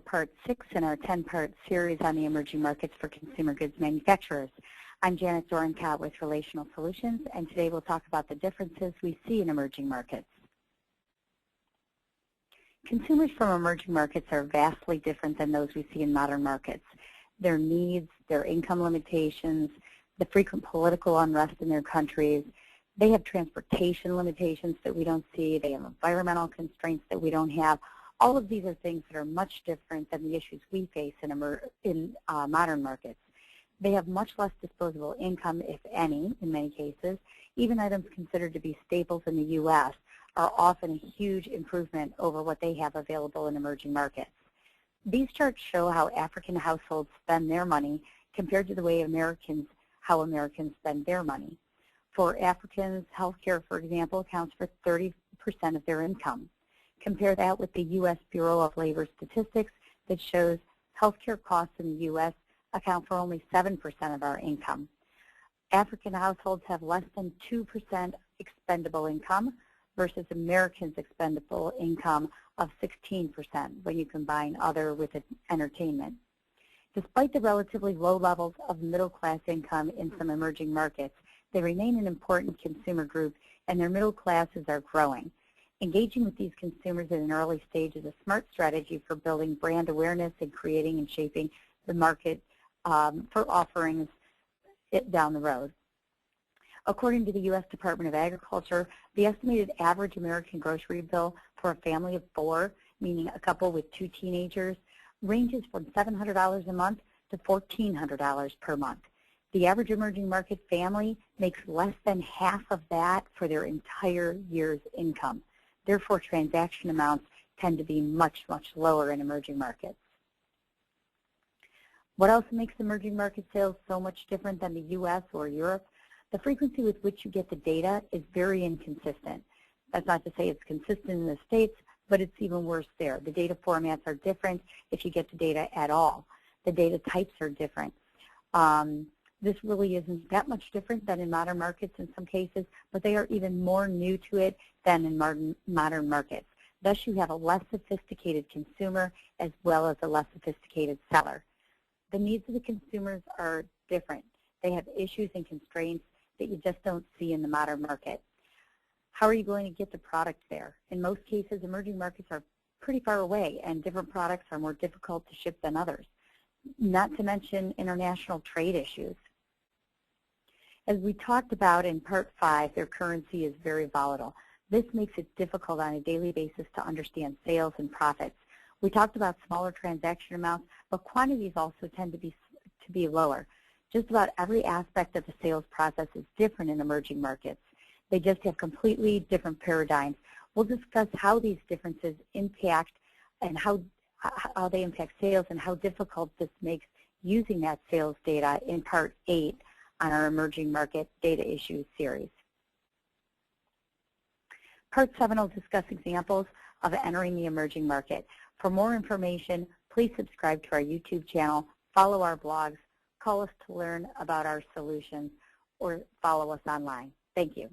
Part 6 in our 10-part series on the emerging markets for consumer goods manufacturers. I'm Janet Dorencott with Relational Solutions, and today we'll talk about the differences we see in emerging markets. Consumers from emerging markets are vastly different than those we see in modern markets. Their needs, their income limitations, the frequent political unrest in their countries, they have transportation limitations that we don't see, they have environmental constraints that we don't have. All of these are things that are much different than the issues we face in modern markets. They have much less disposable income, if any, in many cases. Even items considered to be staples in the U.S. are often a huge improvement over what they have available in emerging markets. These charts show how African households spend their money compared to the way how Americans spend their money. For Africans, healthcare, for example, accounts for 30% of their income. Compare that with the U.S. Bureau of Labor Statistics that shows healthcare costs in the U.S. account for only 7% of our income. African households have less than 2% expendable income versus Americans' expendable income of 16% when you combine other with entertainment. Despite the relatively low levels of middle-class income in some emerging markets, they remain an important consumer group, and their middle classes are growing. Engaging with these consumers at an early stage is a smart strategy for building brand awareness and creating and shaping the market for offerings down the road. According to the U.S. Department of Agriculture, the estimated average American grocery bill for a family of 4, meaning a couple with 2 teenagers, ranges from $700 a month to $1,400 per month. The average emerging market family makes less than half of that for their entire year's income. Therefore, transaction amounts tend to be much, much lower in emerging markets. What else makes emerging market sales so much different than the U.S. or Europe? The frequency with which you get the data is very inconsistent. That's not to say it's consistent in the States, but it's even worse there. The data formats are different if you get the data at all. The data types are different. This really isn't that much different than in modern markets in some cases, but they are even more new to it than in modern markets. Thus, you have a less sophisticated consumer as well as a less sophisticated seller. The needs of the consumers are different. They have issues and constraints that you just don't see in the modern market. How are you going to get the product there? In most cases, emerging markets are pretty far away, and different products are more difficult to ship than others, not to mention international trade issues. As we talked about in Part 5, their currency is very volatile. This makes it difficult on a daily basis to understand sales and profits. We talked about smaller transaction amounts, but quantities also tend to be lower. Just about every aspect of the sales process is different in emerging markets. They just have completely different paradigms. We'll discuss how these differences impact and how they impact sales and how difficult this makes using that sales data in Part 8 on our Emerging Market Data Issues series. Part 7 will discuss examples of entering the emerging market. For more information, please subscribe to our YouTube channel, follow our blogs, call us to learn about our solutions, or follow us online. Thank you.